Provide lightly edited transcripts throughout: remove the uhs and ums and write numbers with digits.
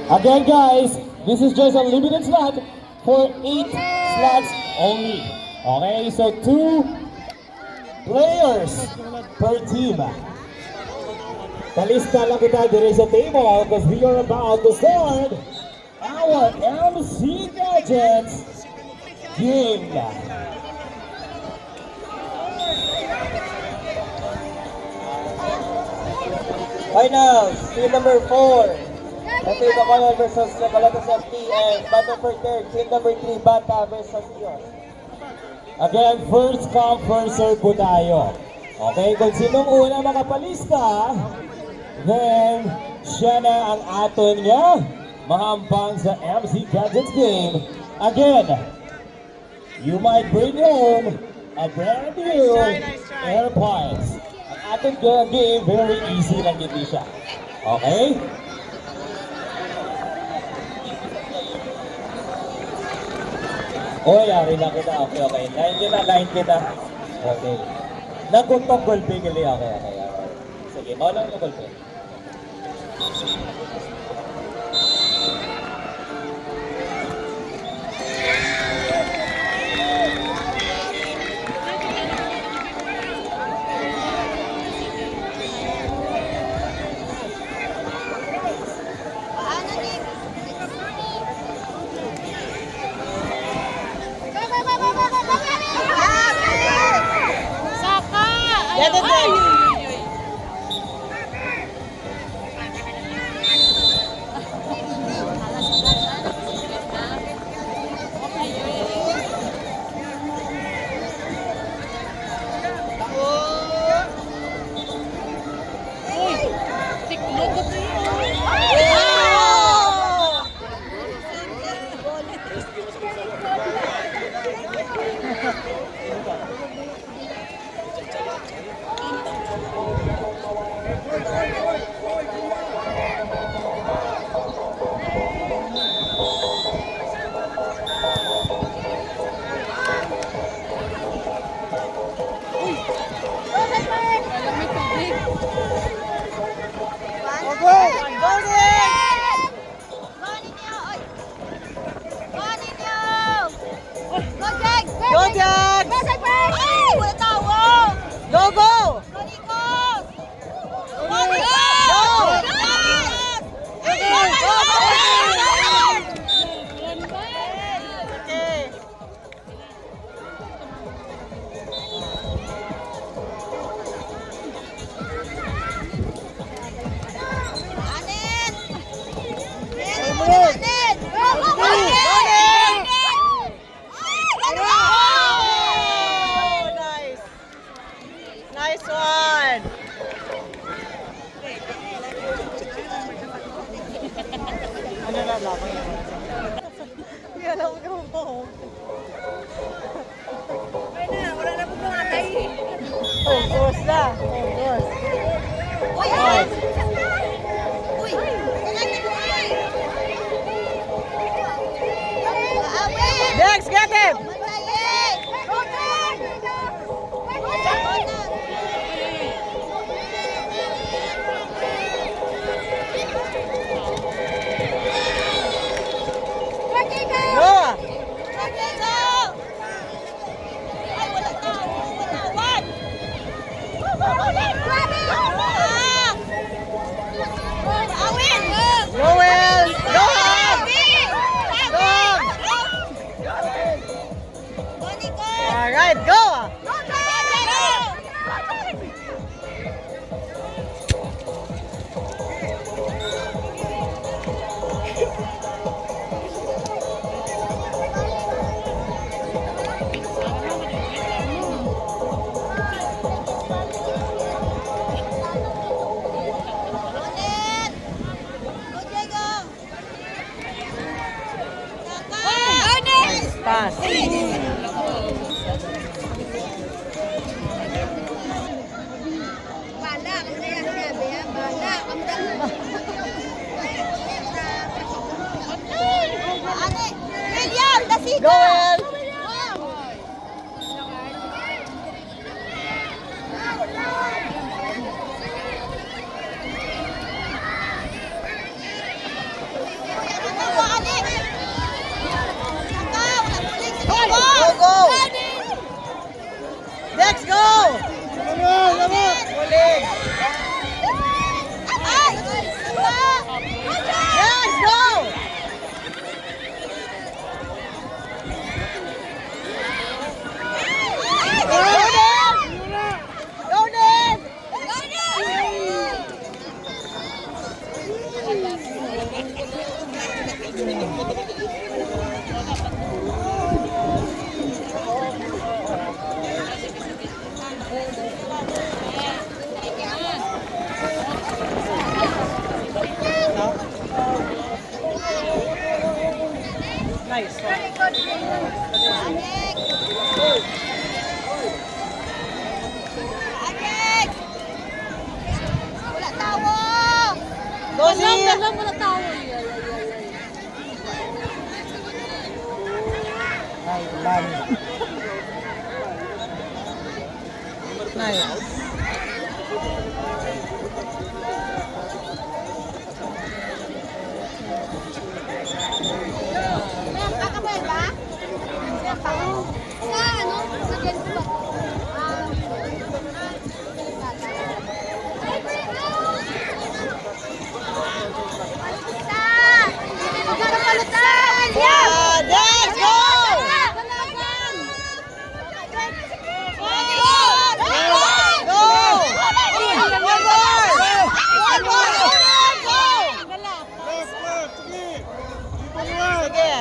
Again, guys, this is just a limited slot for 8 slots only. Okay, so 2 players per team. Kalista lang kita dire sa table because we are about to start our MC Gadgets game. Finals, team number 4. Ito yung Bacolod versus Colotas FT and battle for third, team number 3, Bata versus Dios. Again, first come, first serve po tayo. Okay, kung sinong una makapalista, then siya na ang aton niya mahambang sa MC Gadgets game. Again, you might bring home a brand new AirPods. Ang ating game, very easy lang hindi siya. Okay? Oh, yari na kita. Okay. Line kita. Okay. Naguntong gulpi gali. Okay. Sige, maulang na gulpi. Next, get him! Noah! Noel! Noah! Alright, go! Pass. Go, El! Go! Next, go! Ulit! Yes, go! Go, Ned! Go, Ned! Nice. Go, Zia! Ay, lari. Nice. Kakabayan ba? Sa ano? Sa Jensen ba? Magkakapalutan! Yes, go! Go! One more! One more! Go! Sige.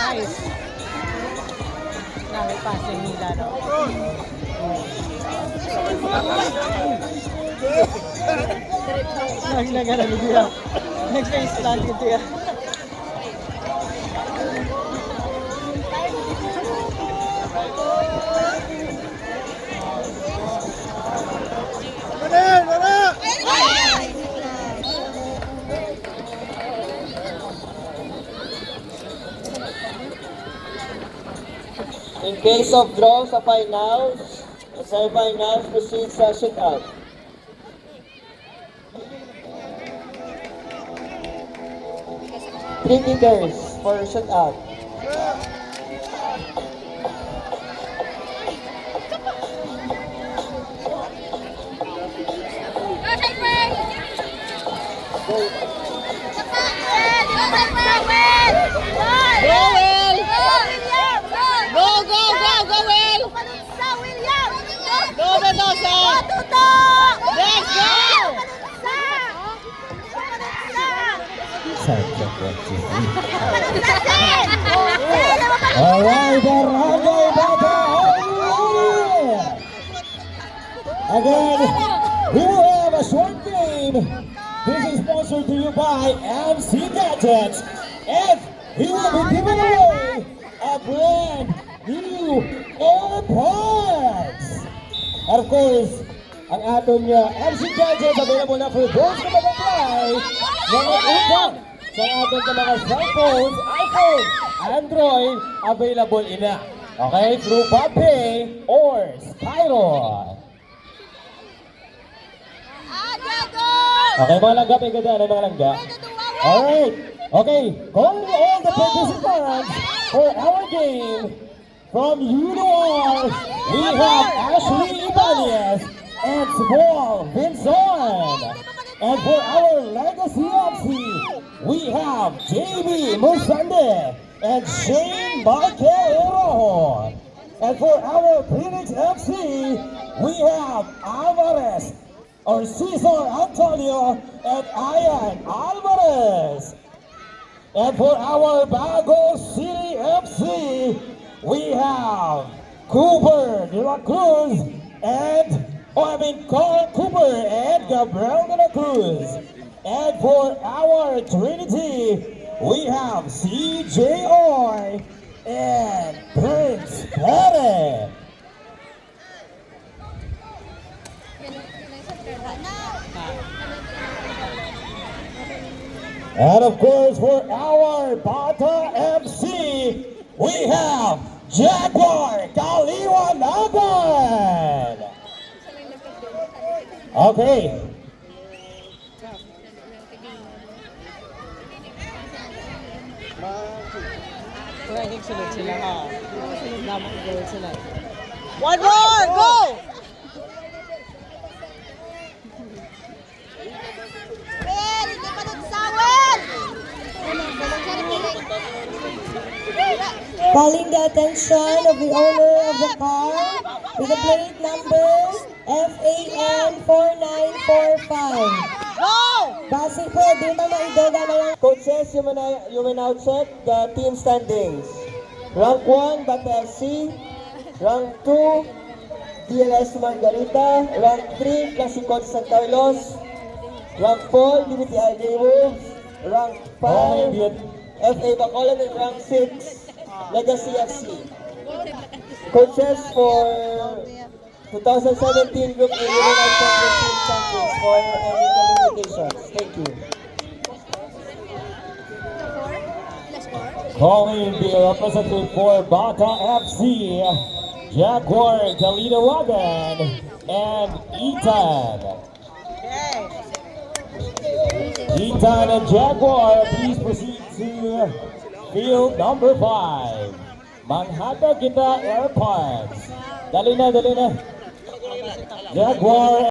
Nice. May passing nila, no? Nagnagarami dia. Nag-face plant ito ya. In case of draw sa finals, sa semifinals, proceed sa shootout. Three meters for shootout. Will! Go, go, go, go, Will! Go, Mendoza! Let's go! Alright, Barangay Bata! Again, we will have a short game. This is sponsored to you by MC Gadgets. And he will be giving away a brand new AirPods. And of course, ang aton MC Gadgets available na for those na mag-apply mga utang sa aton sa mga cellphones, iPhone, Android, available ina. Okay, through Papay or Skyron. Okay, mga langga, may ganda na mga langga. Alright, okay, calling all the participants for our game. From UNOR, we have Ashley Ibanez and Small Vinson. And for our Legacy FC, we have JB Musande and Shane Marquero. And for our Phoenix FC, we have Alvarez or Cesar Antonio and Ian Alvarez. And for our Bago City FC, we have Cooper de la Cruz and, Carl Cooper and Gabriel de la Cruz. And for our Trinity, we have CJR and Prince Pere. And of course, for our Bata FC, we have Jaguar Kaliwanagan. Okay. think sunod sila ha. Dapat gawin sila. One more! Go! Well, hindi pa dun sa well! Calling the attention of the owner of the car with the plate number FAN 4945. Go! Base po, dito maidoga na lang. Coaches, you may now check the team standings. Rank 1, Bata FC. Rank 2, DLS Margarita. Rank 3, Clasico San Carlos. Rank 4, DBTI Wolves. Rank 5, FA Bacolod. And rank 6, Legacy FC. Coaches for 2017 Group A, you may now check the team standings for any qualifications. Thank you. Calling the representative for Bata FC, Jaguar Kalinawagan, and Ethan. Okay. Ethan and Jaguar, please proceed to field number 5. Manhattan Kita Airports. Dali na, dali na. Jaguar